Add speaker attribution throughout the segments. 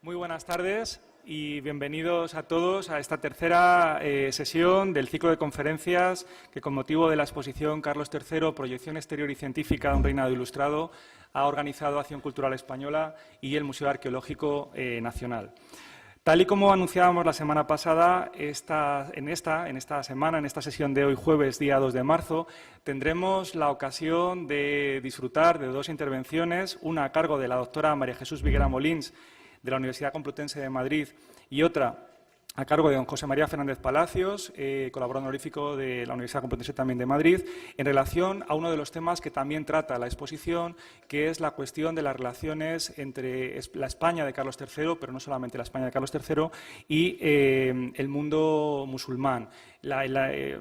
Speaker 1: Muy buenas tardes y bienvenidos a todos a esta tercera sesión del ciclo de conferencias que, con motivo de la exposición Carlos III, Proyección Exterior y Científica de un Reinado Ilustrado, ha organizado Acción Cultural Española y el Museo Arqueológico Nacional. Tal y como anunciábamos la semana pasada, en esta semana, en esta sesión de hoy, jueves, día 2 de marzo, tendremos la ocasión de disfrutar de dos intervenciones, una a cargo de la doctora María Jesús Viguera Molins, de la Universidad Complutense de Madrid, y otra a cargo de don José María Fernández Palacios, colaborador honorífico de la Universidad Complutense también de Madrid, en relación a uno de los temas que también trata la exposición, que es la cuestión de las relaciones entre la España de Carlos III, pero no solamente la España de Carlos III, y el mundo musulmán.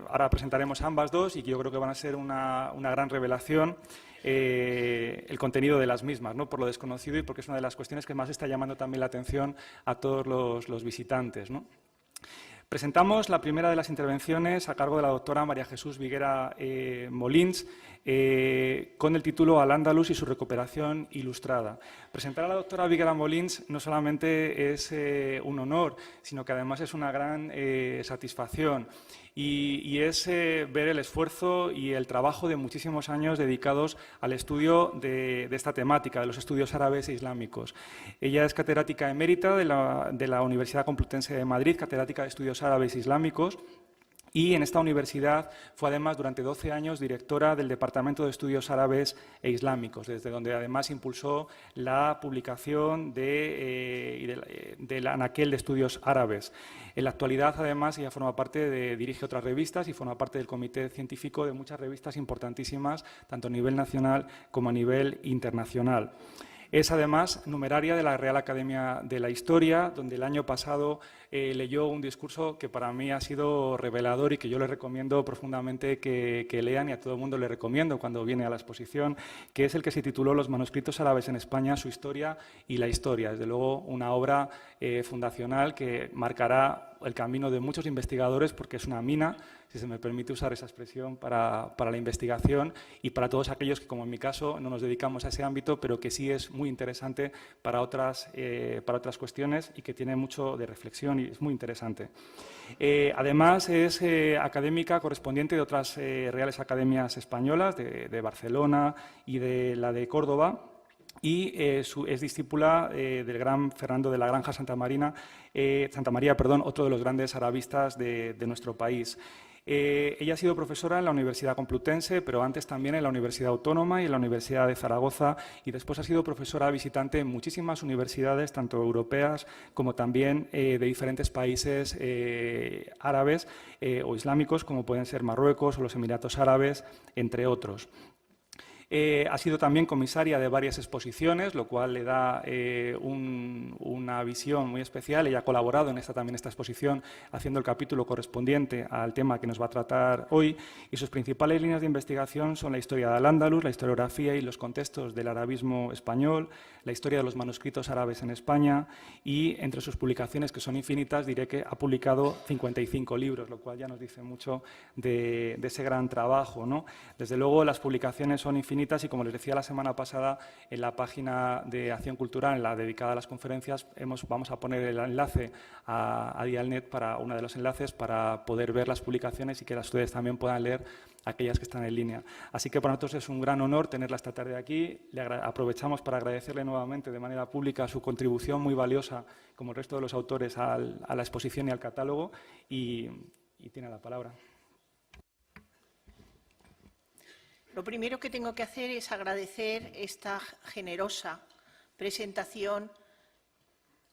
Speaker 1: Ahora presentaremos ambas dos y yo creo que van a ser una gran revelación el contenido de las mismas, ¿no? Por lo desconocido y porque es una de las cuestiones que más está llamando también la atención a todos los visitantes, ¿no? Presentamos la primera de las intervenciones a cargo de la doctora María Jesús Viguera Molins, con el título Al-Ándalus y su recuperación ilustrada. Presentar a la doctora Viguera Molins no solamente es un honor, sino que además es una gran satisfacción. Y es ver el esfuerzo y el trabajo de muchísimos años dedicados al estudio de esta temática, de los estudios árabes e islámicos. Ella es catedrática emérita de la Universidad Complutense de Madrid, catedrática de estudios árabes e islámicos, y en esta universidad fue además durante 12 años directora del Departamento de Estudios Árabes e Islámicos, desde donde además impulsó la publicación del Anaquel de Estudios Árabes. En la actualidad, además, ella dirige otras revistas y forma parte del comité científico de muchas revistas importantísimas, tanto a nivel nacional como a nivel internacional. Es, además, numeraria de la Real Academia de la Historia, donde el año pasado leyó un discurso que para mí ha sido revelador y que yo les recomiendo profundamente que lean, y a todo el mundo le recomiendo cuando viene a la exposición, que es el que se tituló Los manuscritos árabes en España, su historia y la historia. Desde luego, una obra fundacional que marcará el camino de muchos investigadores, porque es una mina, si se me permite usar esa expresión, para la investigación y para todos aquellos que, como en mi caso, no nos dedicamos a ese ámbito, pero que sí es muy interesante para otras cuestiones y que tiene mucho de reflexión y es muy interesante. Además, es académica correspondiente de otras reales academias españolas, de Barcelona y de la de Córdoba, y es discípula del gran Fernando de la Granja Santa María, otro de los grandes arabistas de nuestro país. Ella ha sido profesora en la Universidad Complutense, pero antes también en la Universidad Autónoma y en la Universidad de Zaragoza, y después ha sido profesora visitante en muchísimas universidades, tanto europeas como también de diferentes países árabes o islámicos, como pueden ser Marruecos o los Emiratos Árabes, entre otros. Ha sido también comisaria de varias exposiciones, lo cual le da una visión muy especial. Ella ha colaborado en esta exposición, haciendo el capítulo correspondiente al tema que nos va a tratar hoy, y sus principales líneas de investigación son la historia de Al-Ándalus, la historiografía y los contextos del arabismo español, la historia de los manuscritos árabes en España, y entre sus publicaciones, que son infinitas, diré que ha publicado 55 libros, lo cual ya nos dice mucho de ese gran trabajo, ¿no? Desde luego, las publicaciones son infinitas y, como les decía la semana pasada, en la página de Acción Cultural, en la dedicada a las conferencias, vamos a poner el enlace a Dialnet, para uno de los enlaces, para poder ver las publicaciones y que ustedes también puedan leer aquellas que están en línea. Así que para nosotros es un gran honor tenerla esta tarde aquí. Aprovechamos para agradecerle nuevamente de manera pública su contribución muy valiosa, como el resto de los autores, a la exposición y al catálogo, y tiene la palabra.
Speaker 2: Lo primero que tengo que hacer es agradecer esta generosa presentación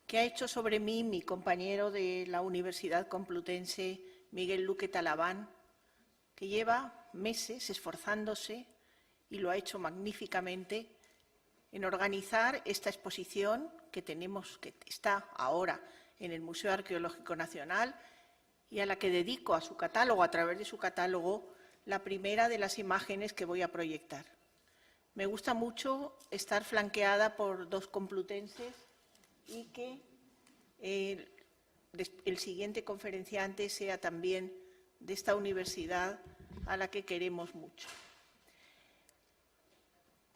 Speaker 2: que ha hecho sobre mí mi compañero de la Universidad Complutense, Miguel Luque Talabán, que lleva meses esforzándose, y lo ha hecho magníficamente, en organizar esta exposición que está ahora en el Museo Arqueológico Nacional, y a la que dedico a través de su catálogo, la primera de las imágenes que voy a proyectar. Me gusta mucho estar flanqueada por dos complutenses y que el siguiente conferenciante sea también de esta universidad a la que queremos mucho.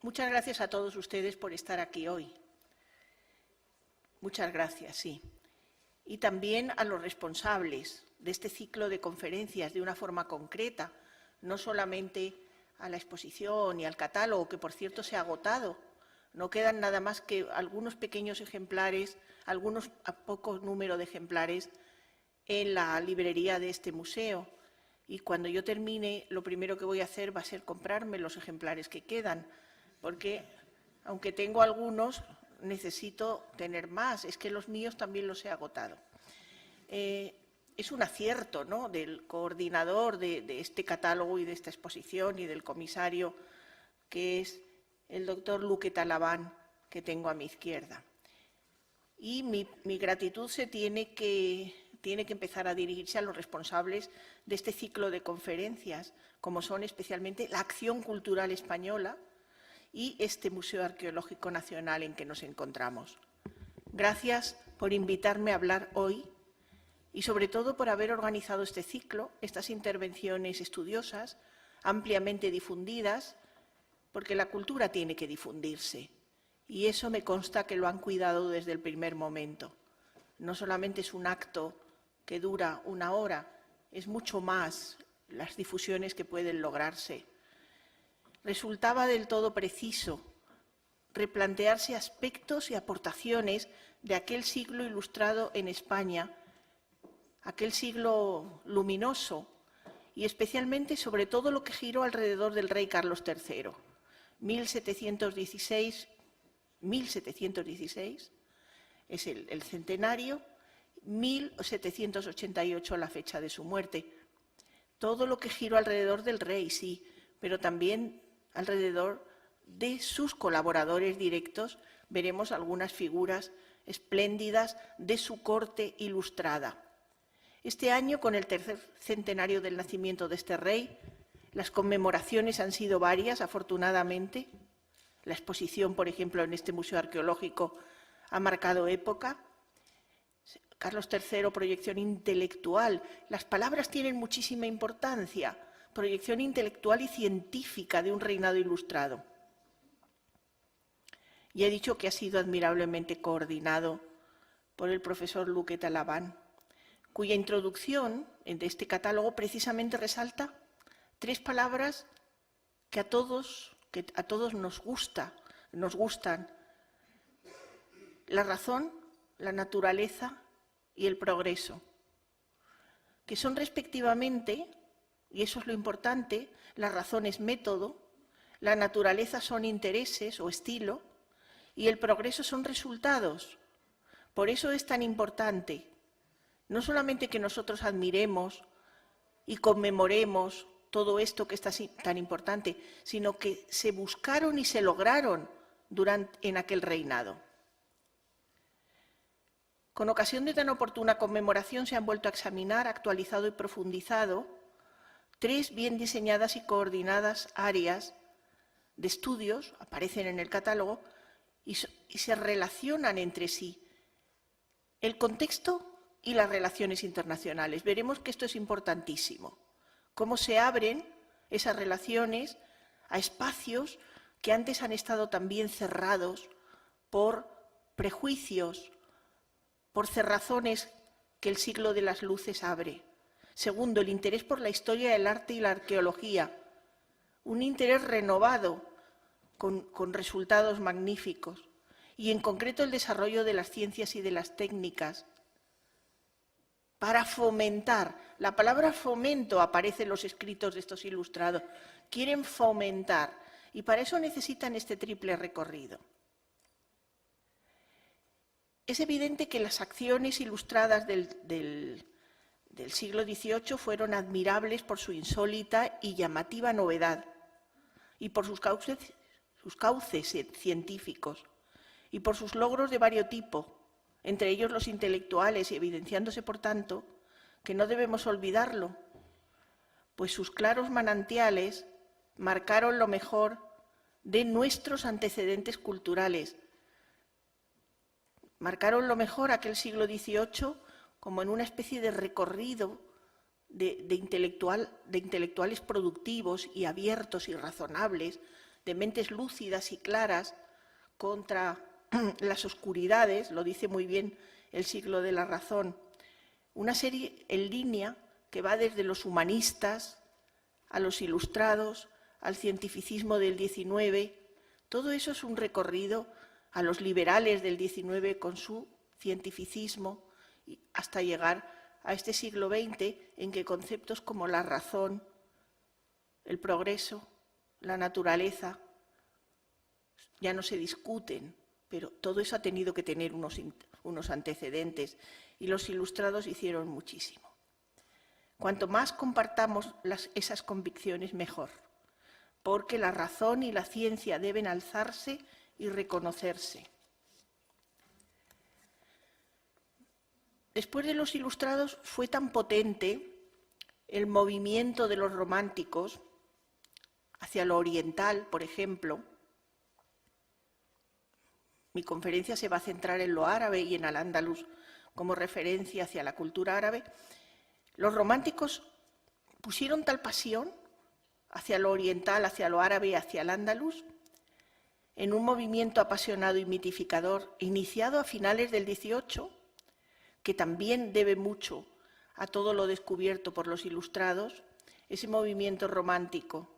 Speaker 2: Muchas gracias a todos ustedes por estar aquí hoy. Muchas gracias, sí. Y también a los responsables de este ciclo de conferencias de una forma concreta, no solamente a la exposición y al catálogo, que por cierto se ha agotado. No quedan nada más que algunos pequeños ejemplares, algunos a poco número de ejemplares en la librería de este museo. Y cuando yo termine, lo primero que voy a hacer va a ser comprarme los ejemplares que quedan, porque aunque tengo algunos, necesito tener más. Es que los míos también los he agotado. Es un acierto, ¿no?, del coordinador de este catálogo y de esta exposición y del comisario, que es el doctor Luque Talaván, que tengo a mi izquierda. Y mi gratitud se tiene que empezar a dirigirse a los responsables de este ciclo de conferencias, como son especialmente la Acción Cultural Española y este Museo Arqueológico Nacional en que nos encontramos. Gracias por invitarme a hablar hoy y, sobre todo, por haber organizado este ciclo, estas intervenciones estudiosas, ampliamente difundidas, porque la cultura tiene que difundirse. Y eso me consta que lo han cuidado desde el primer momento. No solamente es un acto que dura una hora, es mucho más las difusiones que pueden lograrse. Resultaba del todo preciso replantearse aspectos y aportaciones de aquel siglo ilustrado en España, aquel siglo luminoso, y especialmente sobre todo lo que giró alrededor del rey Carlos III. 1716 es el centenario, 1788 la fecha de su muerte. Todo lo que giró alrededor del rey, sí, pero también alrededor de sus colaboradores directos. Veremos algunas figuras espléndidas de su corte ilustrada. Este año, con el tercer centenario del nacimiento de este rey, las conmemoraciones han sido varias, afortunadamente. La exposición, por ejemplo, en este Museo Arqueológico ha marcado época. Carlos III, proyección intelectual. Las palabras tienen muchísima importancia. Proyección intelectual y científica de un reinado ilustrado. Y he dicho que ha sido admirablemente coordinado por el profesor Luque Talaván, cuya introducción de este catálogo precisamente resalta tres palabras que a todos nos gustan: la razón, la naturaleza y el progreso, que son respectivamente, y eso es lo importante, la razón es método, la naturaleza son intereses o estilo, y el progreso son resultados. Por eso es tan importante, no solamente que nosotros admiremos y conmemoremos todo esto que está tan importante, sino que se buscaron y se lograron en aquel reinado. Con ocasión de tan oportuna conmemoración se han vuelto a examinar, actualizado y profundizado tres bien diseñadas y coordinadas áreas de estudios, aparecen en el catálogo, y se relacionan entre sí: el contexto y las relaciones internacionales. Veremos que esto es importantísimo. Cómo se abren esas relaciones a espacios que antes han estado también cerrados por prejuicios, por cerrazones que el siglo de las luces abre. Segundo, el interés por la historia del arte y la arqueología. Un interés renovado con resultados magníficos. Y en concreto el desarrollo de las ciencias y de las técnicas para fomentar. La palabra fomento aparece en los escritos de estos ilustrados. Quieren fomentar y para eso necesitan este triple recorrido. Es evidente que las acciones ilustradas del siglo XVIII fueron admirables por su insólita y llamativa novedad y por sus cauces científicos y por sus logros de varios tipos, entre ellos los intelectuales, y evidenciándose, por tanto, que no debemos olvidarlo, pues sus claros manantiales marcaron lo mejor de nuestros antecedentes culturales. Marcaron lo mejor aquel siglo XVIII como en una especie de recorrido de intelectuales productivos y abiertos y razonables, de mentes lúcidas y claras contra las oscuridades, lo dice muy bien El siglo de la razón, una serie en línea que va desde los humanistas a los ilustrados, al cientificismo del XIX. Todo eso es un recorrido a los liberales del XIX con su cientificismo, hasta llegar a este siglo XX en que conceptos como la razón, el progreso, la naturaleza, ya no se discuten, pero todo eso ha tenido que tener unos antecedentes y los ilustrados hicieron muchísimo. Cuanto más compartamos esas convicciones, mejor, porque la razón y la ciencia deben alzarse y reconocerse. Después de los ilustrados fue tan potente el movimiento de los románticos hacia lo oriental, por ejemplo. Mi conferencia se va a centrar en lo árabe y en Al-Ándalus como referencia hacia la cultura árabe. Los románticos pusieron tal pasión hacia lo oriental, hacia lo árabe y hacia Al-Ándalus, en un movimiento apasionado y mitificador iniciado a finales del XVIII, que también debe mucho a todo lo descubierto por los ilustrados, ese movimiento romántico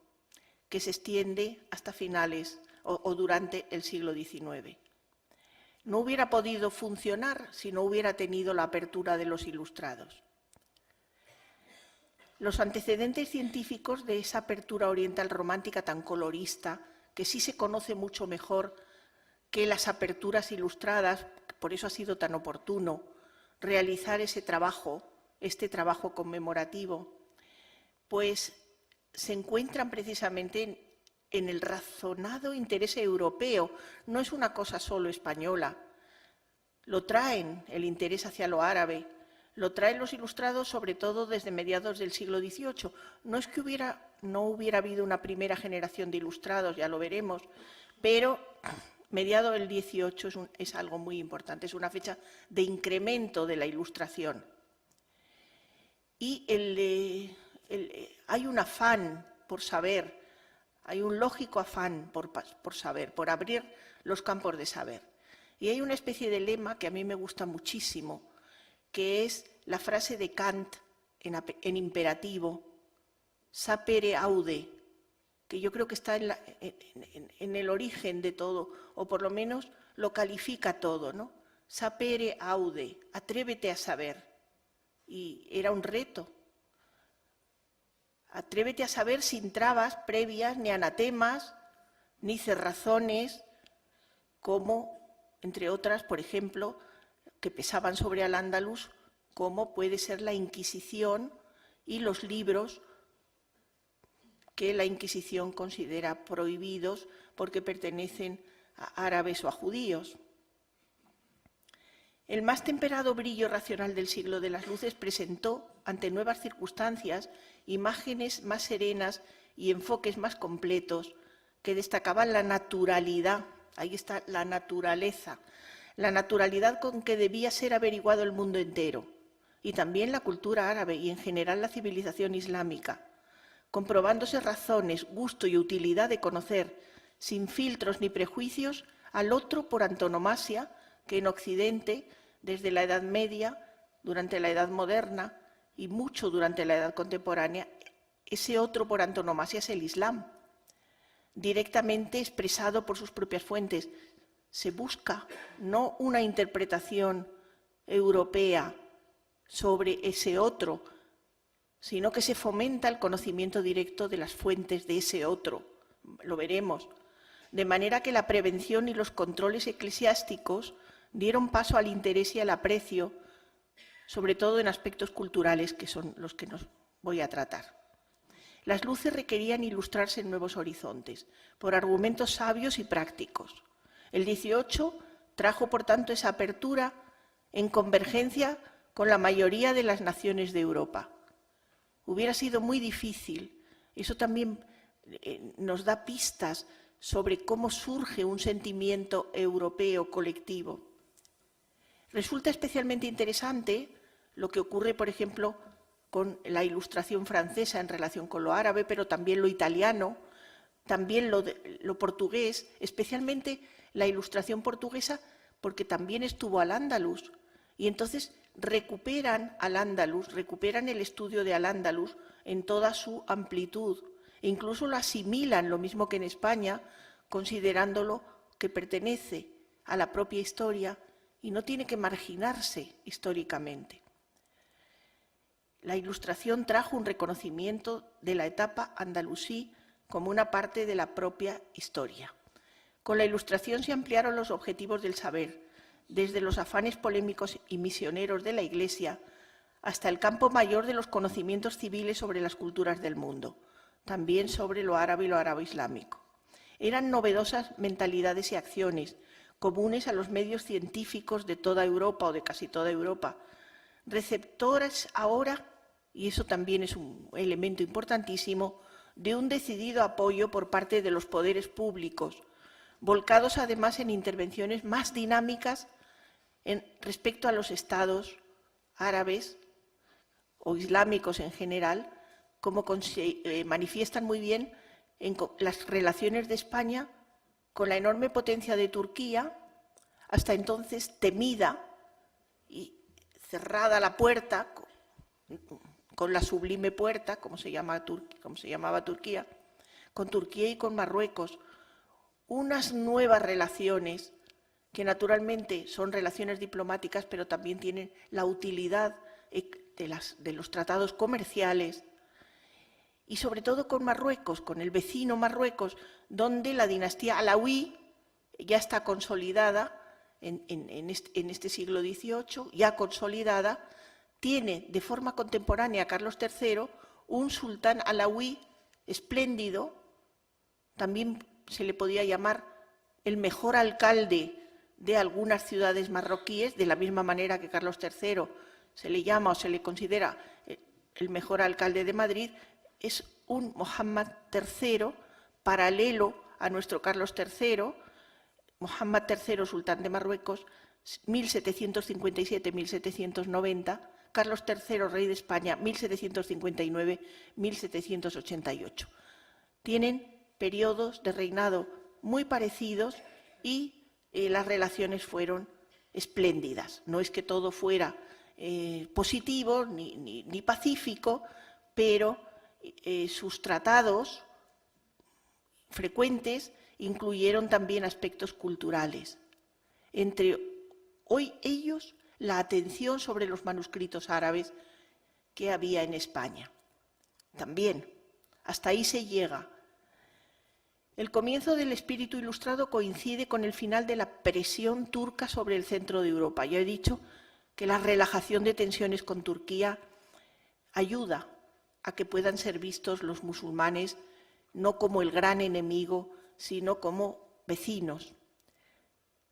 Speaker 2: que se extiende hasta finales o durante el siglo XIX. No hubiera podido funcionar si no hubiera tenido la apertura de los ilustrados. Los antecedentes científicos de esa apertura oriental romántica tan colorista, que sí se conoce mucho mejor que las aperturas ilustradas, por eso ha sido tan oportuno realizar este trabajo conmemorativo, pues se encuentran precisamente en el razonado interés europeo. No es una cosa solo española. Lo traen el interés hacia lo árabe, lo traen los ilustrados sobre todo desde mediados del siglo XVIII. No es que no hubiera habido una primera generación de ilustrados, ya lo veremos, pero mediado del XVIII es algo muy importante, es una fecha de incremento de la ilustración. Y hay un afán por saber, hay un lógico afán por saber, por abrir los campos de saber. Y hay una especie de lema que a mí me gusta muchísimo, que es la frase de Kant en imperativo, sapere aude, que yo creo que está en el origen de todo, o por lo menos lo califica todo, ¿no? Sapere aude, atrévete a saber. Y era un reto. Atrévete a saber sin trabas previas, ni anatemas, ni cerrazones, como, entre otras, por ejemplo, que pesaban sobre Al-Ándalus, como puede ser la Inquisición y los libros que la Inquisición considera prohibidos porque pertenecen a árabes o a judíos. El más temperado brillo racional del siglo de las luces presentó, ante nuevas circunstancias, imágenes más serenas y enfoques más completos que destacaban la naturalidad, ahí está la naturaleza, la naturalidad con que debía ser averiguado el mundo entero, y también la cultura árabe y en general la civilización islámica, comprobándose razones, gusto y utilidad de conocer, sin filtros ni prejuicios, al otro por antonomasia, que en Occidente, desde la Edad Media, durante la Edad Moderna y mucho durante la Edad Contemporánea, ese otro por antonomasia es el Islam, directamente expresado por sus propias fuentes. Se busca no una interpretación europea sobre ese otro, sino que se fomenta el conocimiento directo de las fuentes de ese otro. Lo veremos. De manera que la prevención y los controles eclesiásticos dieron paso al interés y al aprecio, sobre todo en aspectos culturales, que son los que nos voy a tratar. Las luces requerían ilustrarse en nuevos horizontes, por argumentos sabios y prácticos. El XVIII trajo, por tanto, esa apertura en convergencia con la mayoría de las naciones de Europa. Hubiera sido muy difícil, eso también nos da pistas sobre cómo surge un sentimiento europeo colectivo. Resulta especialmente interesante lo que ocurre, por ejemplo, con la ilustración francesa en relación con lo árabe, pero también lo italiano, también lo portugués, especialmente La Ilustración portuguesa porque también estuvo al-Ándalus y entonces recuperan al-Ándalus, recuperan el estudio de al-Ándalus en toda su amplitud e incluso lo asimilan, lo mismo que en España, considerándolo que pertenece a la propia historia y no tiene que marginarse históricamente. La Ilustración trajo un reconocimiento de la etapa andalusí como una parte de la propia historia. Con la Ilustración se ampliaron los objetivos del saber, desde los afanes polémicos y misioneros de la Iglesia hasta el campo mayor de los conocimientos civiles sobre las culturas del mundo, también sobre lo árabe y lo árabe-islámico. Eran novedosas mentalidades y acciones, comunes a los medios científicos de toda Europa o de casi toda Europa, receptores ahora, y eso también es un elemento importantísimo, de un decidido apoyo por parte de los poderes públicos, volcados además en intervenciones más dinámicas respecto a los estados árabes o islámicos en general, como manifiestan muy bien en las relaciones de España con la enorme potencia de Turquía, hasta entonces temida y cerrada la puerta, con la sublime puerta, como se llamaba Turquía, con Turquía y con Marruecos, unas nuevas relaciones que naturalmente son relaciones diplomáticas, pero también tienen la utilidad de los tratados comerciales, y sobre todo con Marruecos, con el vecino Marruecos, donde la dinastía alauí ya está consolidada en este siglo XVIII, ya consolidada, tiene de forma contemporánea a Carlos III un sultán alauí espléndido, también se le podía llamar el mejor alcalde de algunas ciudades marroquíes, de la misma manera que Carlos III se le llama o se le considera el mejor alcalde de Madrid, es un Mohammad III paralelo a nuestro Carlos III, Mohammad III, sultán de Marruecos, 1757-1790, Carlos III, rey de España, 1759-1788. Tienen periodos de reinado muy parecidos y las relaciones fueron espléndidas. No es que todo fuera positivo ni pacífico, pero sus tratados frecuentes incluyeron también aspectos culturales. Entre ellos, la atención sobre los manuscritos árabes que había en España. También, hasta ahí se llega. El comienzo del espíritu ilustrado coincide con el final de la presión turca sobre el centro de Europa. Ya he dicho que la relajación de tensiones con Turquía ayuda a que puedan ser vistos los musulmanes no como el gran enemigo, sino como vecinos.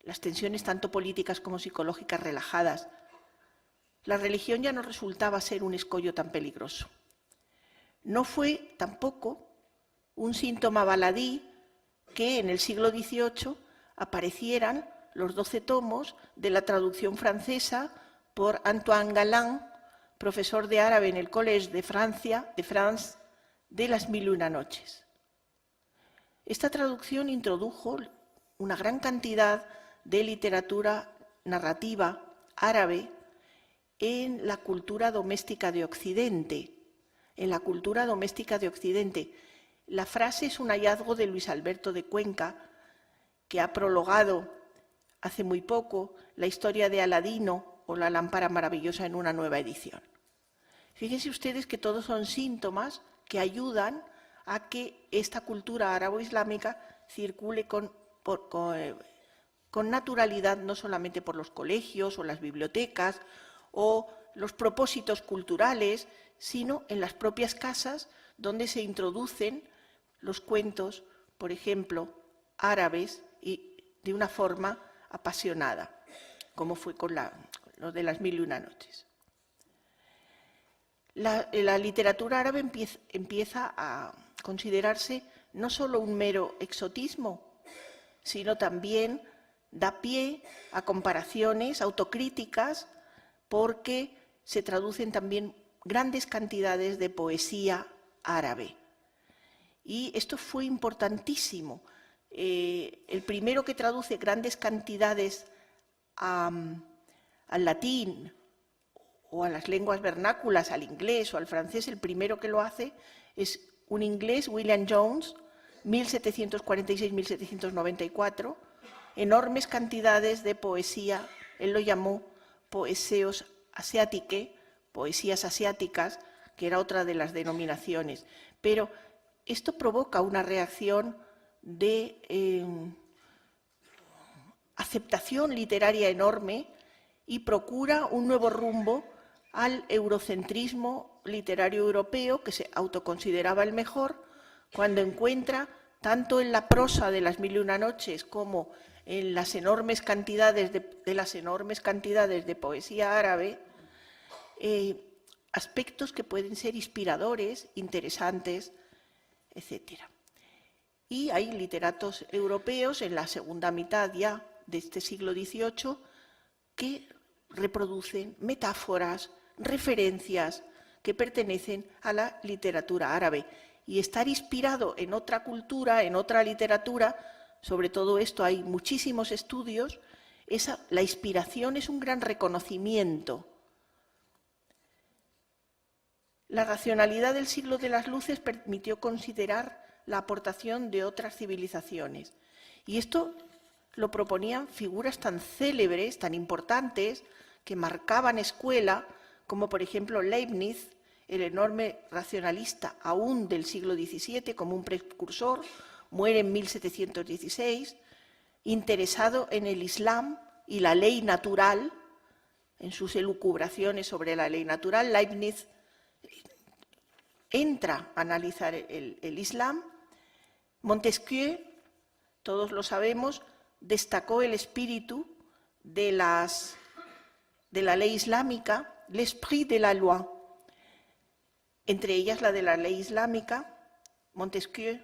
Speaker 2: Las tensiones tanto políticas como psicológicas relajadas. La religión ya no resultaba ser un escollo tan peligroso. No fue tampoco un síntoma baladí que en el siglo XVIII aparecieran los 12 tomos de la traducción francesa por Antoine Galland, profesor de árabe en el Collège de France, de Las Mil y una Noches. Esta traducción introdujo una gran cantidad de literatura narrativa árabe en la cultura doméstica de Occidente. La frase es un hallazgo de Luis Alberto de Cuenca, que ha prologado hace muy poco la historia de Aladino o la lámpara maravillosa en una nueva edición. Fíjense ustedes que todos son síntomas que ayudan a que esta cultura árabo-islámica circule con naturalidad, no solamente por los colegios o las bibliotecas o los propósitos culturales, sino en las propias casas donde se introducen los cuentos, por ejemplo, árabes, y de una forma apasionada, como fue con lo de Las Mil y una Noches. La literatura árabe empieza a considerarse no solo un mero exotismo, sino también da pie a comparaciones autocríticas, porque se traducen también grandes cantidades de poesía árabe. Y esto fue importantísimo. el primero que traduce grandes cantidades al latín o a las lenguas vernáculas, al inglés o al francés, el primero que lo hace es un inglés, William Jones, 1746-1794, enormes cantidades de poesía, él lo llamó poeseos asiatique, poesías asiáticas, que era otra de las denominaciones. Pero esto provoca una reacción de aceptación literaria enorme y procura un nuevo rumbo al eurocentrismo literario europeo, que se autoconsideraba el mejor, cuando encuentra, tanto en la prosa de las Mil y una noches como en las enormes cantidades de poesía árabe, aspectos que pueden ser inspiradores, interesantes, etc. Y hay literatos europeos en la segunda mitad ya de este siglo XVIII que reproducen metáforas, referencias que pertenecen a la literatura árabe. Y estar inspirado en otra cultura, en otra literatura, sobre todo esto hay muchísimos estudios, la inspiración es un gran reconocimiento. La racionalidad del siglo de las luces permitió considerar la aportación de otras civilizaciones. Y esto lo proponían figuras tan célebres, tan importantes, que marcaban escuela, como por ejemplo Leibniz, el enorme racionalista aún del siglo XVII, como un precursor, muere en 1716, interesado en el Islam y la ley natural. En sus elucubraciones sobre la ley natural, Leibniz entra a analizar el Islam. Montesquieu, todos lo sabemos, destacó el espíritu de la ley islámica, l'esprit de la loi, entre ellas la de la ley islámica. Montesquieu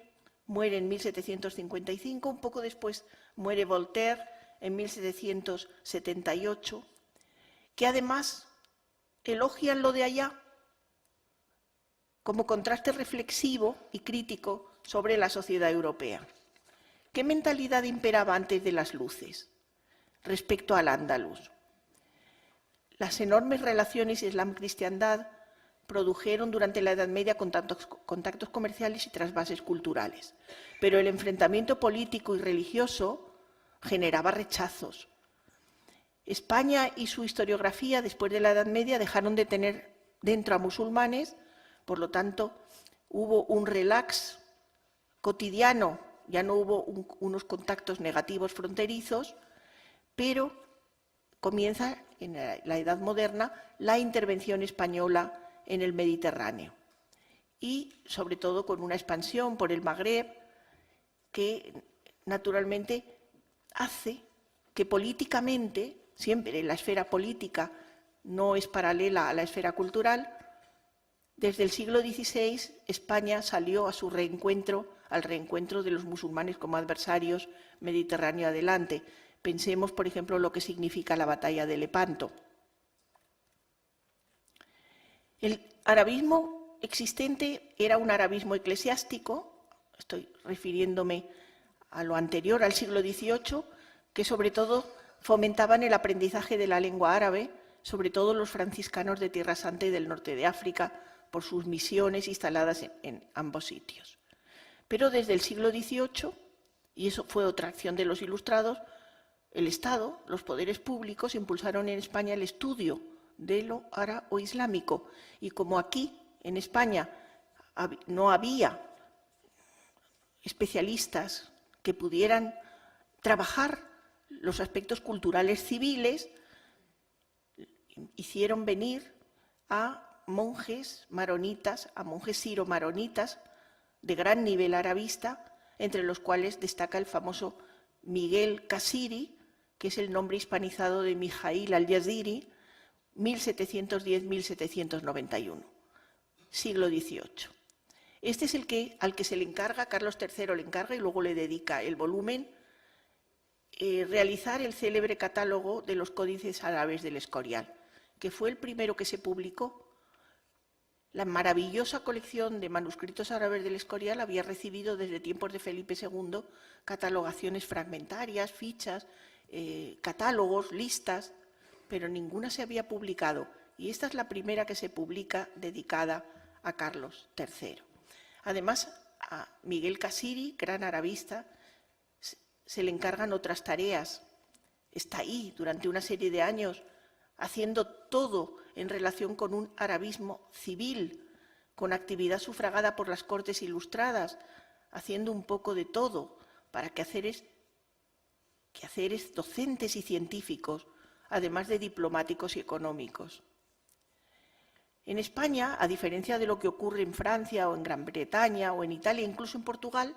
Speaker 2: muere en 1755, un poco después muere Voltaire en 1778, que además elogian lo de allá como contraste reflexivo y crítico sobre la sociedad europea. ¿Qué mentalidad imperaba antes de las luces respecto al Al-Ándalus? Las enormes relaciones islam-cristiandad produjeron durante la Edad Media contactos comerciales y trasvases culturales, pero el enfrentamiento político y religioso generaba rechazos. España y su historiografía después de la Edad Media dejaron de tener dentro a musulmanes, por lo tanto hubo un relax cotidiano, ya no hubo unos contactos negativos fronterizos, pero comienza en la Edad Moderna la intervención española en el Mediterráneo y sobre todo con una expansión por el Magreb que naturalmente hace que políticamente, siempre la esfera política no es paralela a la esfera cultural, desde el siglo XVI España salió a su reencuentro, al reencuentro de los musulmanes como adversarios Mediterráneo adelante. Pensemos, por ejemplo, lo que significa la batalla de Lepanto. El arabismo existente era un arabismo eclesiástico, estoy refiriéndome a lo anterior, al siglo XVIII, que sobre todo fomentaban el aprendizaje de la lengua árabe, sobre todo los franciscanos de Tierra Santa y del norte de África, por sus misiones instaladas en ambos sitios. Pero desde el siglo XVIII, y eso fue otra acción de los ilustrados, el Estado, los poderes públicos impulsaron en España el estudio de lo árabo-islámico. Y como aquí, en España, no había especialistas que pudieran trabajar los aspectos culturales civiles, hicieron venir a monjes maronitas, a monjes siro-maronitas de gran nivel arabista, entre los cuales destaca el famoso Miguel Casiri, que es el nombre hispanizado de Mijail al-Yaziri, 1710-1791, siglo XVIII. Este es al que se le encarga, Carlos III le encarga y luego le dedica el volumen, realizar el célebre catálogo de los códices árabes del Escorial, que fue el primero que se publicó La maravillosa colección de manuscritos árabes del Escorial había recibido desde tiempos de Felipe II catalogaciones fragmentarias, fichas, catálogos, listas, pero ninguna se había publicado, y esta es la primera que se publica dedicada a Carlos III. Además, a Miguel Casiri, gran arabista, se le encargan otras tareas. Está ahí durante una serie de años haciendo todo en relación con un arabismo civil, con actividad sufragada por las Cortes Ilustradas, haciendo un poco de todo para quehaceres docentes y científicos, además de diplomáticos y económicos. En España, a diferencia de lo que ocurre en Francia o en Gran Bretaña o en Italia, incluso en Portugal,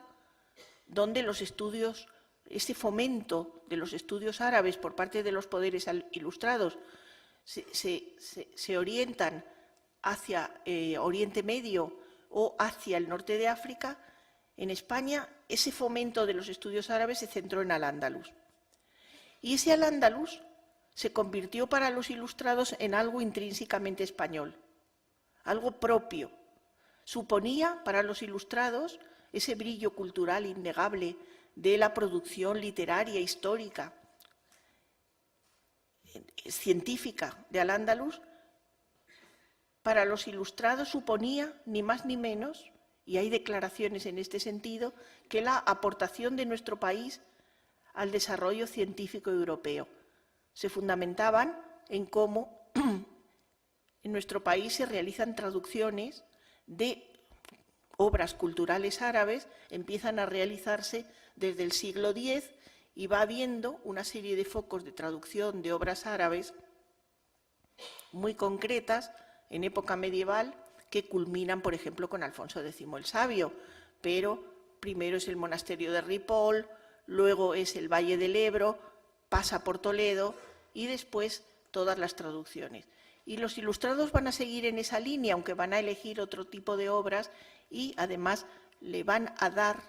Speaker 2: donde los estudios, ese fomento de los estudios árabes por parte de los poderes ilustrados se orientan hacia Oriente Medio o hacia el norte de África, en España ese fomento de los estudios árabes se centró en Al-Ándalus. Y ese Al-Ándalus se convirtió para los ilustrados en algo intrínsecamente español, algo propio. Suponía para los ilustrados ese brillo cultural innegable de la producción literaria, histórica, científica de Al-Ándalus. Para los ilustrados suponía, ni más ni menos, y hay declaraciones en este sentido, que la aportación de nuestro país al desarrollo científico europeo. Se fundamentaban en cómo en nuestro país se realizan traducciones de obras culturales árabes, empiezan a realizarse desde el siglo X y va habiendo una serie de focos de traducción de obras árabes muy concretas en época medieval que culminan, por ejemplo, con Alfonso X el Sabio, pero primero es el monasterio de Ripoll, luego es el Valle del Ebro, pasa por Toledo y después todas las traducciones. Y los ilustrados van a seguir en esa línea, aunque van a elegir otro tipo de obras y además le van a dar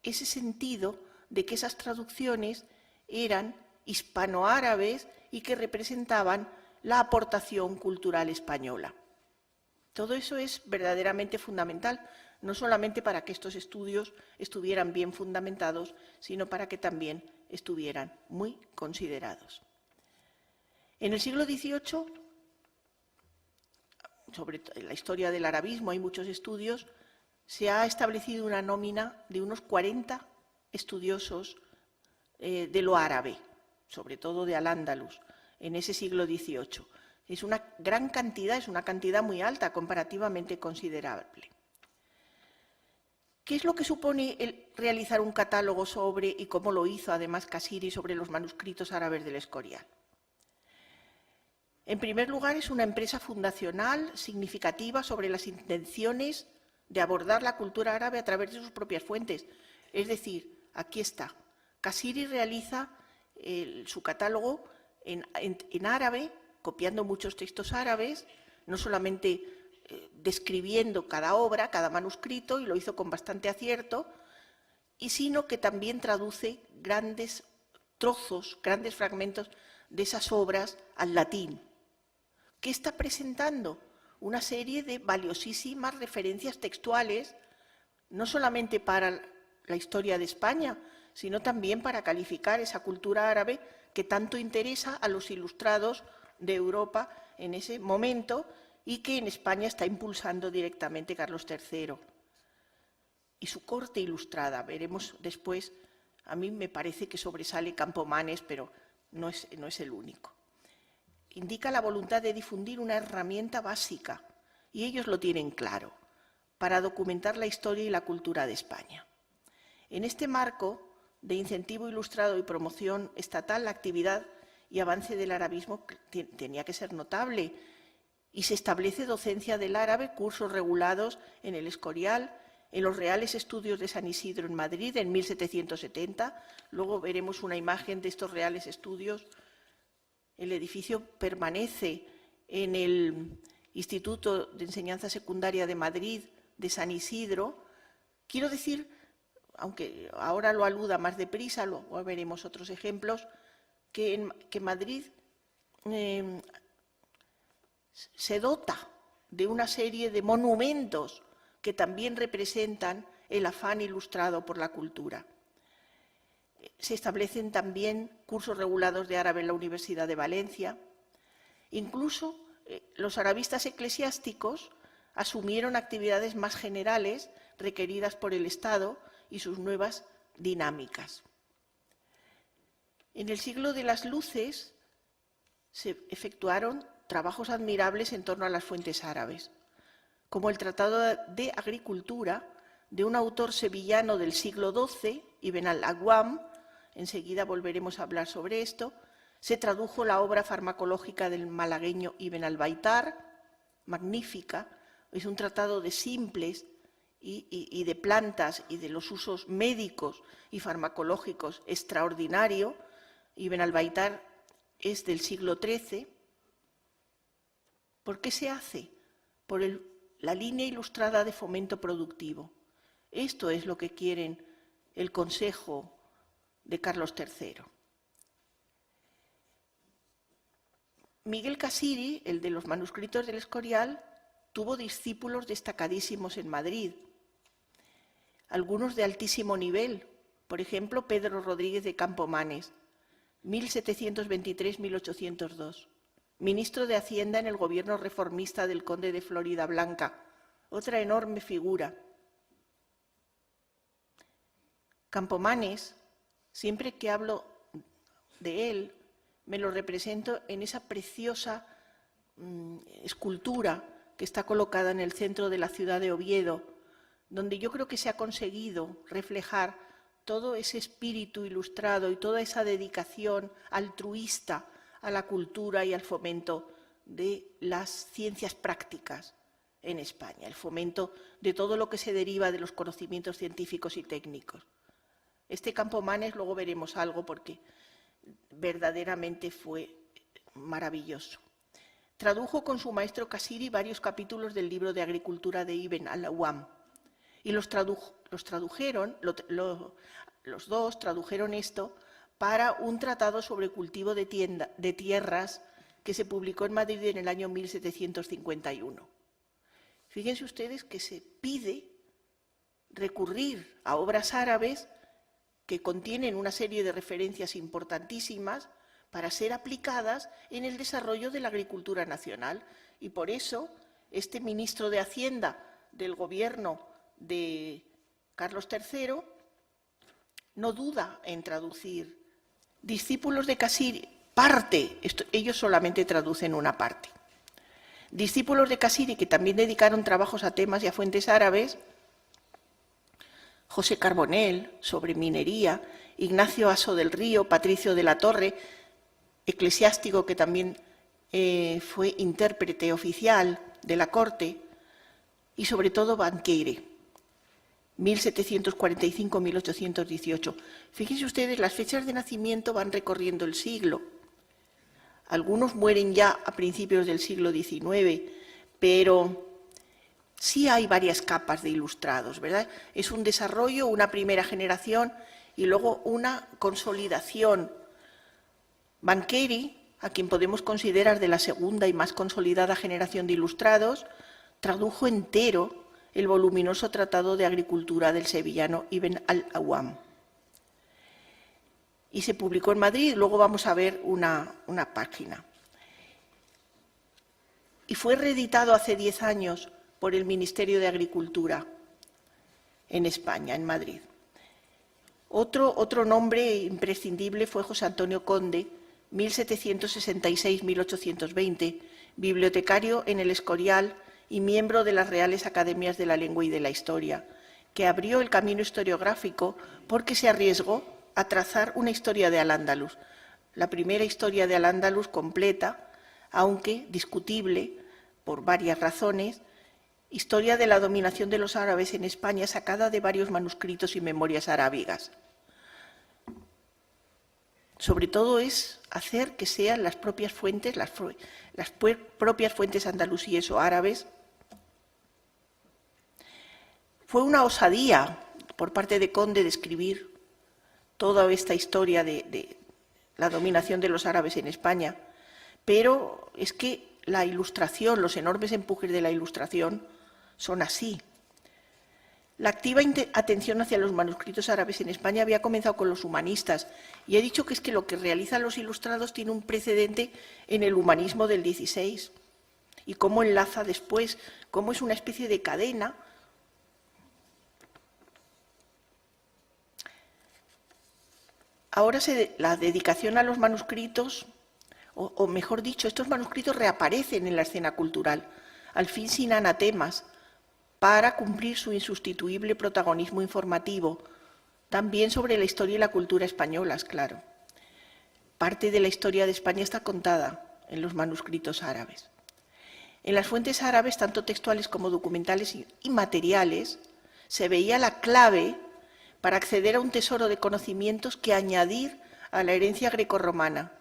Speaker 2: ese sentido de que esas traducciones eran hispanoárabes y que representaban la aportación cultural española. Todo eso es verdaderamente fundamental, no solamente para que estos estudios estuvieran bien fundamentados, sino para que también estuvieran muy considerados. En el siglo XVIII, sobre la historia del arabismo, hay muchos estudios, se ha establecido una nómina de unos 40 estudiosos de lo árabe, sobre todo de Al-Ándalus, en ese siglo XVIII. Es una gran cantidad, es una cantidad muy alta, comparativamente considerable. ¿Qué es lo que supone el realizar un catálogo sobre, y cómo lo hizo además Casiri, sobre los manuscritos árabes del Escorial? En primer lugar, es una empresa fundacional significativa sobre las intenciones de abordar la cultura árabe a través de sus propias fuentes. Es decir, aquí está, Casiri realiza su catálogo en árabe, copiando muchos textos árabes, no solamente describiendo cada obra, cada manuscrito, y lo hizo con bastante acierto, sino que también traduce grandes trozos, grandes fragmentos de esas obras al latín. ¿Qué está presentando? Una serie de valiosísimas referencias textuales, no solamente para la historia de España, sino también para calificar esa cultura árabe que tanto interesa a los ilustrados de Europa en ese momento y que en España está impulsando directamente Carlos III. Y su corte ilustrada, veremos después, a mí me parece que sobresale Campomanes, pero no es el único. Indica la voluntad de difundir una herramienta básica, y ellos lo tienen claro, para documentar la historia y la cultura de España. En este marco de incentivo ilustrado y promoción estatal, la actividad y avance del arabismo tenía que ser notable, y se establece docencia del árabe, cursos regulados en el Escorial, en los Reales Estudios de San Isidro en Madrid en 1770. Luego veremos una imagen de estos Reales Estudios. El edificio permanece en el Instituto de Enseñanza Secundaria de Madrid de San Isidro. Quiero decir, aunque ahora lo aluda más deprisa, luego veremos otros ejemplos, que Madrid se dota de una serie de monumentos que también representan el afán ilustrado por la cultura. Se establecen también cursos regulados de árabe en la Universidad de Valencia. Incluso los arabistas eclesiásticos asumieron actividades más generales requeridas por el Estado y sus nuevas dinámicas. En el siglo de las luces se efectuaron trabajos admirables en torno a las fuentes árabes, como el Tratado de Agricultura de un autor sevillano del siglo XII, Ibn al-Awwam. Enseguida volveremos a hablar sobre esto. Se tradujo la obra farmacológica del malagueño Ibn al-Baitar, magnífica. Es un tratado de simples y de plantas y de los usos médicos y farmacológicos extraordinario. Ibn al-Baitar es del siglo XIII. ¿Por qué se hace? Por la línea ilustrada de fomento productivo. Esto es lo que quieren el Consejo de Carlos III. Miguel Casiri, el de los manuscritos del Escorial, tuvo discípulos destacadísimos en Madrid, algunos de altísimo nivel, por ejemplo, Pedro Rodríguez de Campomanes, 1723-1802, ministro de Hacienda en el gobierno reformista del conde de Floridablanca, otra enorme figura. Campomanes, siempre que hablo de él, me lo represento en esa preciosa escultura que está colocada en el centro de la ciudad de Oviedo, donde yo creo que se ha conseguido reflejar todo ese espíritu ilustrado y toda esa dedicación altruista a la cultura y al fomento de las ciencias prácticas en España, el fomento de todo lo que se deriva de los conocimientos científicos y técnicos. Este Campomanes, luego veremos algo porque verdaderamente fue maravilloso. Tradujo con su maestro Casiri varios capítulos del libro de agricultura de Ibn al-Awwam y los dos tradujeron esto para un tratado sobre cultivo de tierras que se publicó en Madrid en el año 1751. Fíjense ustedes que se pide recurrir a obras árabes que contienen una serie de referencias importantísimas para ser aplicadas en el desarrollo de la agricultura nacional. Y por eso este ministro de Hacienda del gobierno de Carlos III no duda en traducir. Discípulos de Casiri, ellos solamente traducen una parte. Discípulos de Casiri que también dedicaron trabajos a temas y a fuentes árabes: José Carbonell, sobre minería, Ignacio Aso del Río, Patricio de la Torre, eclesiástico que también fue intérprete oficial de la corte, y sobre todo Banqueire, 1745-1818. Fíjense ustedes, las fechas de nacimiento van recorriendo el siglo. Algunos mueren ya a principios del siglo XIX, pero sí hay varias capas de ilustrados, ¿verdad? Es un desarrollo, una primera generación y luego una consolidación. Banqueri, a quien podemos considerar de la segunda y más consolidada generación de ilustrados, tradujo entero el voluminoso Tratado de Agricultura del sevillano Ibn al-Awwam. Y se publicó en Madrid, luego vamos a ver una página. Y fue reeditado hace 10 años por el Ministerio de Agricultura en España, en Madrid. Otro nombre imprescindible fue José Antonio Conde, 1766-1820, bibliotecario en el Escorial y miembro de las Reales Academias de la Lengua y de la Historia, que abrió el camino historiográfico porque se arriesgó a trazar una historia de Al-Ándalus, la primera historia de Al-Ándalus completa, aunque discutible por varias razones, historia de la dominación de los árabes en España sacada de varios manuscritos y memorias arábigas. Sobre todo es hacer que sean las propias fuentes, las propias fuentes andalusíes o árabes. Fue una osadía por parte de Conde de escribir toda esta historia de la dominación de los árabes en España, pero es que la Ilustración, los enormes empujes de la Ilustración, son así. La activa atención hacia los manuscritos árabes en España había comenzado con los humanistas, y he dicho que es que lo que realizan los ilustrados tiene un precedente en el humanismo del XVI, y cómo enlaza después, cómo es una especie de cadena. Ahora la dedicación a los manuscritos, o mejor dicho, estos manuscritos reaparecen en la escena cultural, al fin sin anatemas, para cumplir su insustituible protagonismo informativo, también sobre la historia y la cultura españolas, claro. Parte de la historia de España está contada en los manuscritos árabes. En las fuentes árabes, tanto textuales como documentales y materiales, se veía la clave para acceder a un tesoro de conocimientos que añadir a la herencia grecorromana.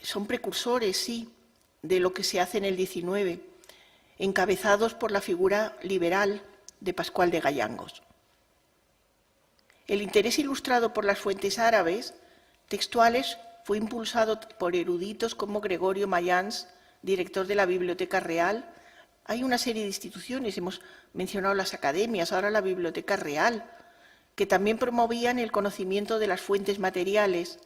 Speaker 2: Son precursores, sí, de lo que se hace en el XIX, encabezados por la figura liberal de Pascual de Gayangos. El interés ilustrado por las fuentes árabes textuales fue impulsado por eruditos como Gregorio Mayans, director de la Biblioteca Real. Hay una serie de instituciones, hemos mencionado las academias, ahora la Biblioteca Real, que también promovían el conocimiento de las fuentes materiales.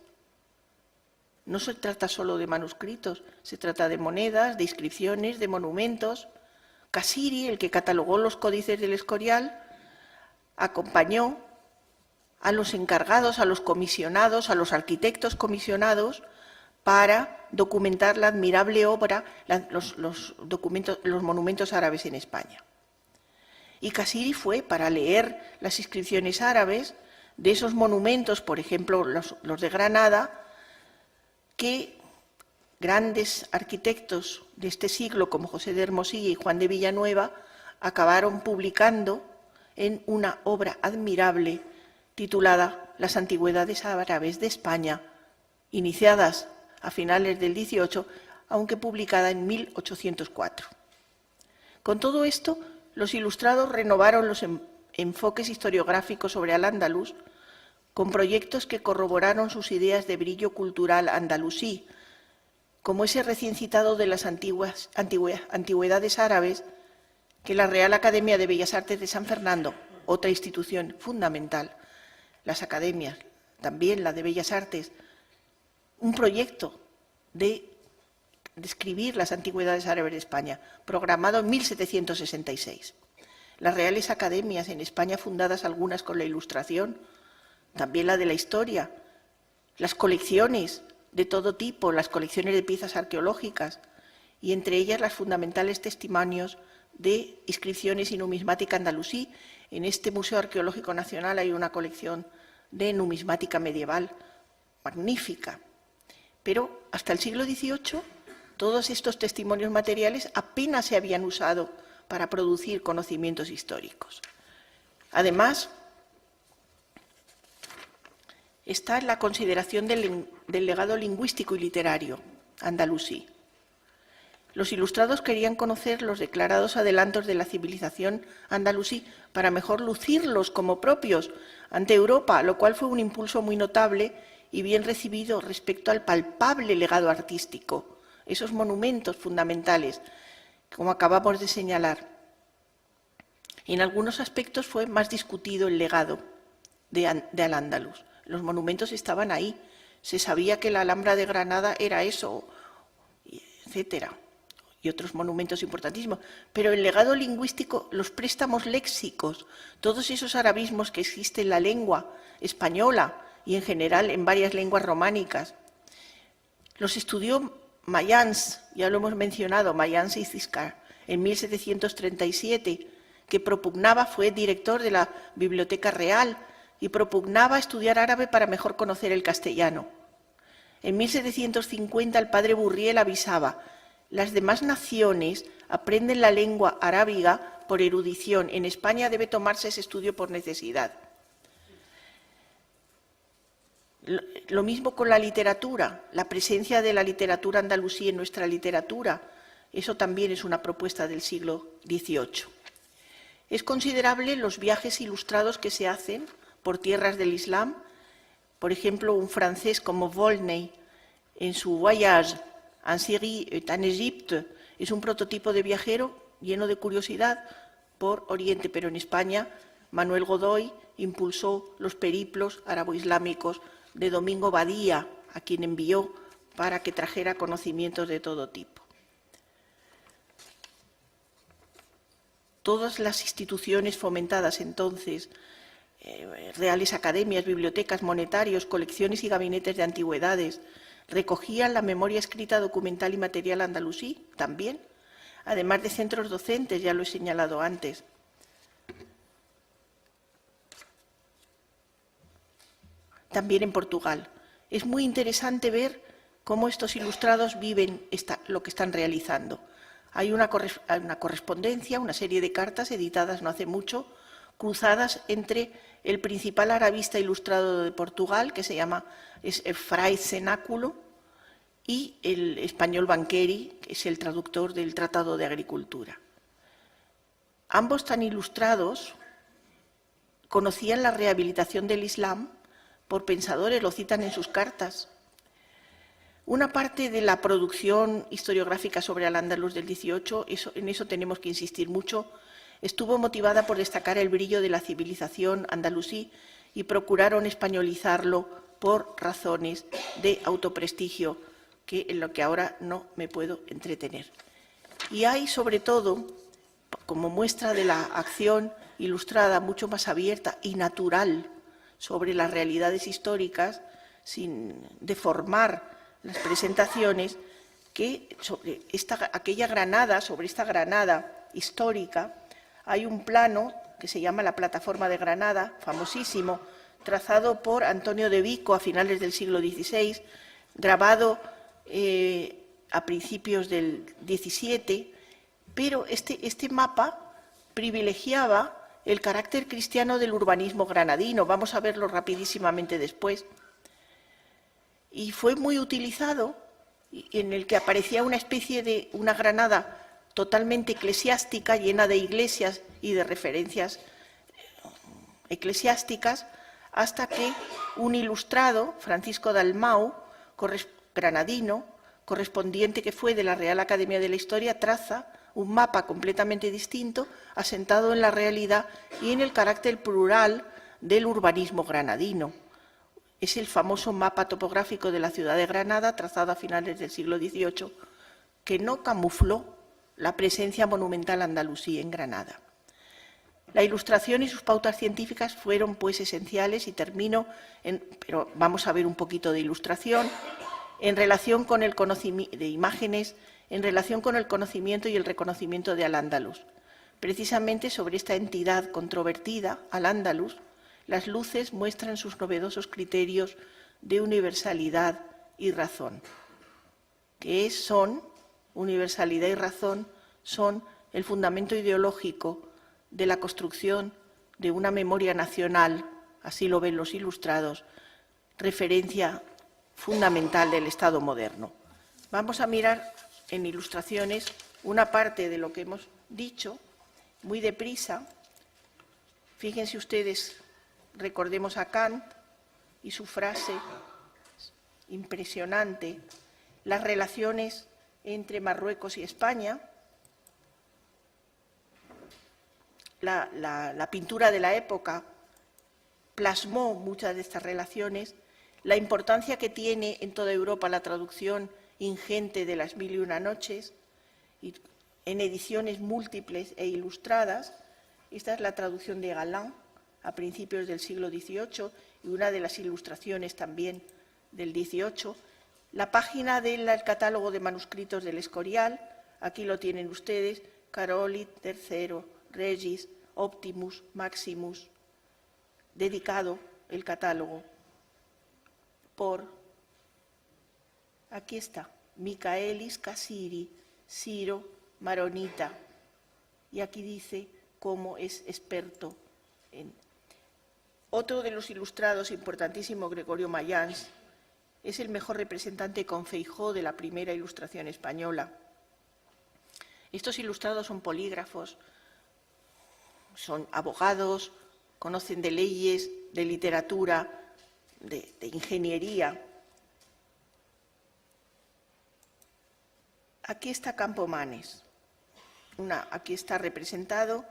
Speaker 2: No se trata solo de manuscritos, se trata de monedas, de inscripciones, de monumentos. Casiri, el que catalogó los códices del Escorial, acompañó a los encargados, a los comisionados, a los arquitectos comisionados para documentar la admirable obra, los monumentos árabes en España. Y Casiri fue para leer las inscripciones árabes de esos monumentos, por ejemplo, los de Granada, que grandes arquitectos de este siglo, como José de Hermosilla y Juan de Villanueva, acabaron publicando en una obra admirable titulada Las Antigüedades Árabes de España, iniciadas a finales del XVIII, aunque publicada en 1804. Con todo esto, los ilustrados renovaron los enfoques historiográficos sobre Al-Ándalus con proyectos que corroboraron sus ideas de brillo cultural andalusí, como ese recién citado de las antigüedades árabes que la Real Academia de Bellas Artes de San Fernando, otra institución fundamental, las academias, también la de Bellas Artes, un proyecto de describir las antigüedades árabes de España, programado en 1766. Las Reales Academias en España, fundadas algunas con la Ilustración, también la de la historia, las colecciones de todo tipo, las colecciones de piezas arqueológicas, y entre ellas los fundamentales testimonios de inscripciones y numismática andalusí. En este Museo Arqueológico Nacional hay una colección de numismática medieval magnífica. Pero hasta el siglo XVIII, todos estos testimonios materiales apenas se habían usado para producir conocimientos históricos. Además, está la consideración del legado lingüístico y literario andalusí. Los ilustrados querían conocer los declarados adelantos de la civilización andalusí para mejor lucirlos como propios ante Europa, lo cual fue un impulso muy notable y bien recibido respecto al palpable legado artístico, esos monumentos fundamentales, como acabamos de señalar. En algunos aspectos fue más discutido el legado de Al-Ándalus. Los monumentos estaban ahí, se sabía que la Alhambra de Granada era eso, etcétera, y otros monumentos importantísimos. Pero el legado lingüístico, los préstamos léxicos, todos esos arabismos que existen en la lengua española y en general en varias lenguas románicas, los estudió Mayans, ya lo hemos mencionado, Mayans y Ciscar, en 1737, que propugnaba, fue director de la Biblioteca Real, y propugnaba estudiar árabe para mejor conocer el castellano. En 1750 el padre Burriel avisaba: las demás naciones aprenden la lengua arábiga por erudición. En España debe tomarse ese estudio por necesidad. Lo mismo con la literatura, la presencia de la literatura andalusí en nuestra literatura. Eso también es una propuesta del siglo XVIII. Es considerable los viajes ilustrados que se hacen por tierras del Islam, Por ejemplo, un francés como Volney, en su Voyage en Syrie et en Égypte, es un prototipo de viajero lleno de curiosidad por Oriente, pero en España Manuel Godoy impulsó los periplos árabo-islámicos de Domingo Badía, a quien envió para que trajera conocimientos de todo tipo. Todas las instituciones fomentadas entonces, reales academias, bibliotecas, monetarios, colecciones y gabinetes de antigüedades, recogían la memoria escrita, documental y material andalusí también, además de centros docentes, ya lo he señalado antes. También en Portugal. Es muy interesante ver cómo estos ilustrados viven lo que están realizando. Hay una correspondencia, una serie de cartas editadas no hace mucho, cruzadas entre el principal arabista ilustrado de Portugal, que se llama Fray Cenáculo, y el español Banqueri, que es el traductor del Tratado de Agricultura. Ambos tan ilustrados conocían la rehabilitación del Islam por pensadores, lo citan en sus cartas. Una parte de la producción historiográfica sobre Al-Ándalus del XVIII, en eso tenemos que insistir mucho, estuvo motivada por destacar el brillo de la civilización andalusí y procuraron españolizarlo por razones de autoprestigio, en lo que ahora no me puedo entretener. Y hay, sobre todo, como muestra de la acción ilustrada mucho más abierta y natural sobre las realidades históricas, sin deformar las presentaciones, que sobre aquella Granada, sobre esta Granada histórica, hay un plano que se llama la Plataforma de Granada, famosísimo, trazado por Antonio de Vico a finales del siglo XVI, grabado a principios del XVII, pero este mapa privilegiaba el carácter cristiano del urbanismo granadino. Vamos a verlo rapidísimamente después. Y fue muy utilizado, en el que aparecía una especie de una Granada totalmente eclesiástica, llena de iglesias y de referencias eclesiásticas, hasta que un ilustrado, Francisco Dalmau, granadino, correspondiente que fue de la Real Academia de la Historia, traza un mapa completamente distinto, asentado en la realidad y en el carácter plural del urbanismo granadino. Es el famoso mapa topográfico de la ciudad de Granada, trazado a finales del siglo XVIII, que no camufló la presencia monumental andalusí en Granada. La ilustración y sus pautas científicas fueron, pues, esenciales, y termino, pero vamos a ver un poquito de ilustración, en relación con el conocimiento de imágenes, en relación con el conocimiento y el reconocimiento de Al-Ándalus. Precisamente sobre esta entidad controvertida, Al-Ándalus, las luces muestran sus novedosos criterios de universalidad y razón. Universalidad y razón son el fundamento ideológico de la construcción de una memoria nacional, así lo ven los ilustrados, referencia fundamental del Estado moderno. Vamos a mirar en ilustraciones una parte de lo que hemos dicho, muy deprisa. Fíjense ustedes, recordemos a Kant y su frase impresionante, las relaciones entre Marruecos y España. La pintura de la época plasmó muchas de estas relaciones, la importancia que tiene en toda Europa la traducción ingente de las 1001 noches, y en ediciones múltiples e ilustradas. Esta es la traducción de Galland a principios del siglo XVIII y una de las ilustraciones también del XVIII. La página del catálogo de manuscritos del Escorial, aquí lo tienen ustedes, Carolit III, Regis, Optimus, Maximus, dedicado el catálogo por, aquí está, Michaelis Casiri, Ciro Maronita, y aquí dice cómo es experto en. Otro de los ilustrados importantísimo, Gregorio Mayans, es el mejor representante con Feijó de la primera ilustración española. Estos ilustrados son polígrafos, son abogados, conocen de leyes, de literatura, de ingeniería. Aquí está Campomanes, aquí está representado,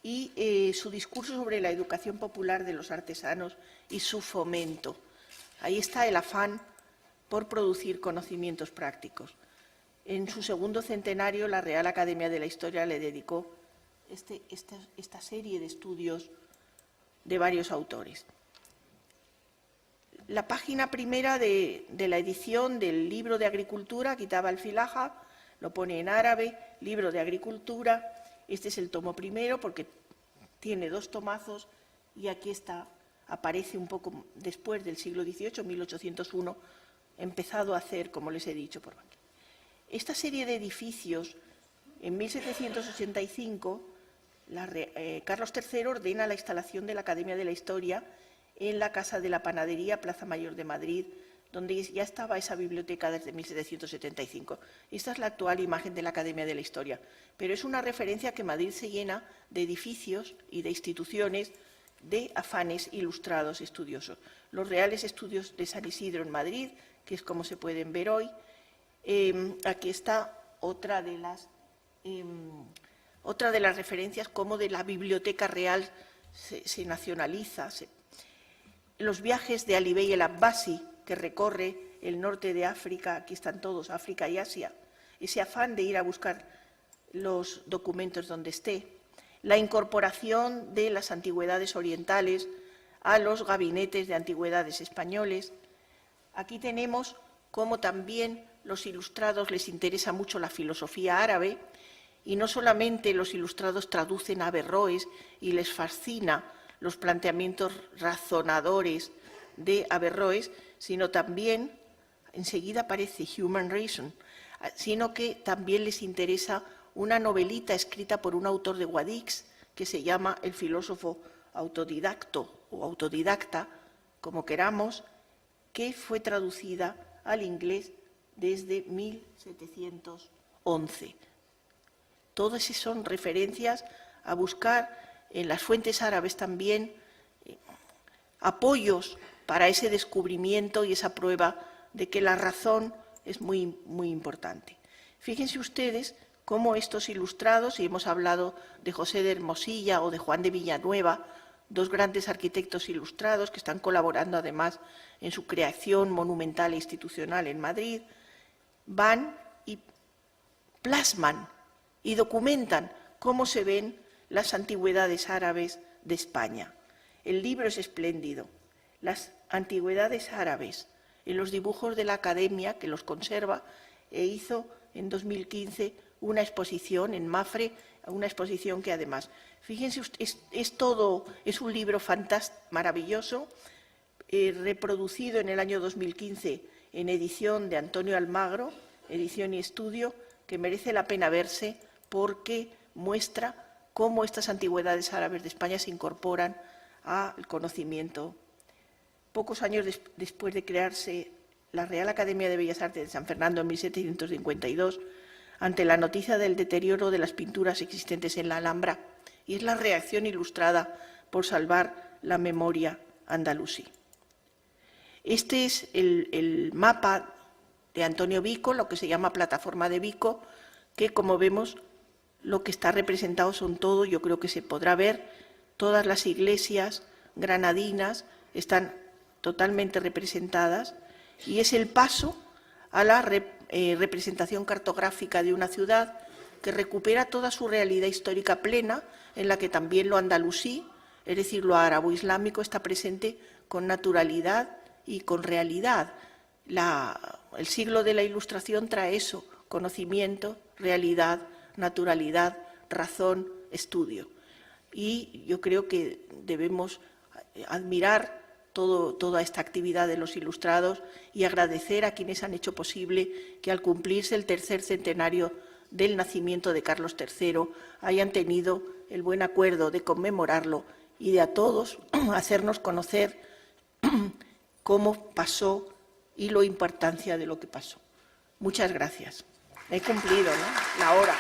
Speaker 2: y su discurso sobre la educación popular de los artesanos y su fomento. Ahí está el afán por producir conocimientos prácticos. En su segundo centenario, la Real Academia de la Historia le dedicó esta serie de estudios de varios autores. La página primera de la edición del libro de agricultura, quitaba el filaja, lo pone en árabe, libro de agricultura. Este es el tomo primero porque tiene 2 tomazos y aquí está, aparece un poco después del siglo XVIII, 1801, empezado a hacer, como les he dicho, por aquí. Esta serie de edificios, en 1785, Carlos III ordena la instalación de la Academia de la Historia en la Casa de la Panadería, Plaza Mayor de Madrid, donde ya estaba esa biblioteca desde 1775. Esta es la actual imagen de la Academia de la Historia, pero es una referencia que Madrid se llena de edificios y de instituciones de afanes ilustrados estudiosos. Los Reales Estudios de San Isidro en Madrid, que es como se pueden ver hoy. Aquí está otra de las referencias, como de la Biblioteca Real se nacionaliza. Los viajes de Ali Bey el Abbasi, que recorre el norte de África, aquí están todos, África y Asia, ese afán de ir a buscar los documentos donde esté. La incorporación de las antigüedades orientales a los gabinetes de antigüedades españoles. Aquí tenemos cómo también los ilustrados les interesa mucho la filosofía árabe, y no solamente los ilustrados traducen a Averroes y les fascina los planteamientos razonadores de Averroes, sino también, enseguida aparece Human Reason, sino que también les interesa una novelita escrita por un autor de Guadix que se llama El filósofo autodidacto o autodidacta, como queramos, que fue traducida al inglés desde 1711. Todas esas son referencias a buscar en las fuentes árabes también apoyos para ese descubrimiento y esa prueba de que la razón es muy, muy importante. Fíjense ustedes cómo estos ilustrados, y hemos hablado de José de Hermosilla o de Juan de Villanueva, 2 grandes arquitectos ilustrados que están colaborando además en su creación monumental e institucional en Madrid, van y plasman y documentan cómo se ven las antigüedades árabes de España. El libro es espléndido. Las antigüedades árabes, en los dibujos de la Academia, que los conserva, e hizo en 2015 una exposición en Mafre, una exposición que además, fíjense, es un libro fantástico, maravilloso, reproducido en el año 2015 en edición de Antonio Almagro, edición y estudio, que merece la pena verse porque muestra cómo estas antigüedades árabes de España se incorporan al conocimiento. Pocos años después de crearse la Real Academia de Bellas Artes de San Fernando en 1752, ante la noticia del deterioro de las pinturas existentes en la Alhambra, y es la reacción ilustrada por salvar la memoria andalusí. Este es el mapa de Antonio Vico, lo que se llama Plataforma de Vico, que, como vemos, lo que está representado son todo, yo creo que se podrá ver, todas las iglesias granadinas están totalmente representadas, y es el paso a la representación cartográfica de una ciudad que recupera toda su realidad histórica plena, en la que también lo andalusí, es decir, lo árabo-islámico, está presente con naturalidad y con realidad. El siglo de la Ilustración trae eso: conocimiento, realidad, naturalidad, razón, estudio. Y yo creo que debemos admirar toda esta actividad de los ilustrados y agradecer a quienes han hecho posible que, al cumplirse el 3er centenario del nacimiento de Carlos III, hayan tenido el buen acuerdo de conmemorarlo y de a todos hacernos conocer cómo pasó y la importancia de lo que pasó. Muchas gracias. He cumplido, ¿no?, la hora.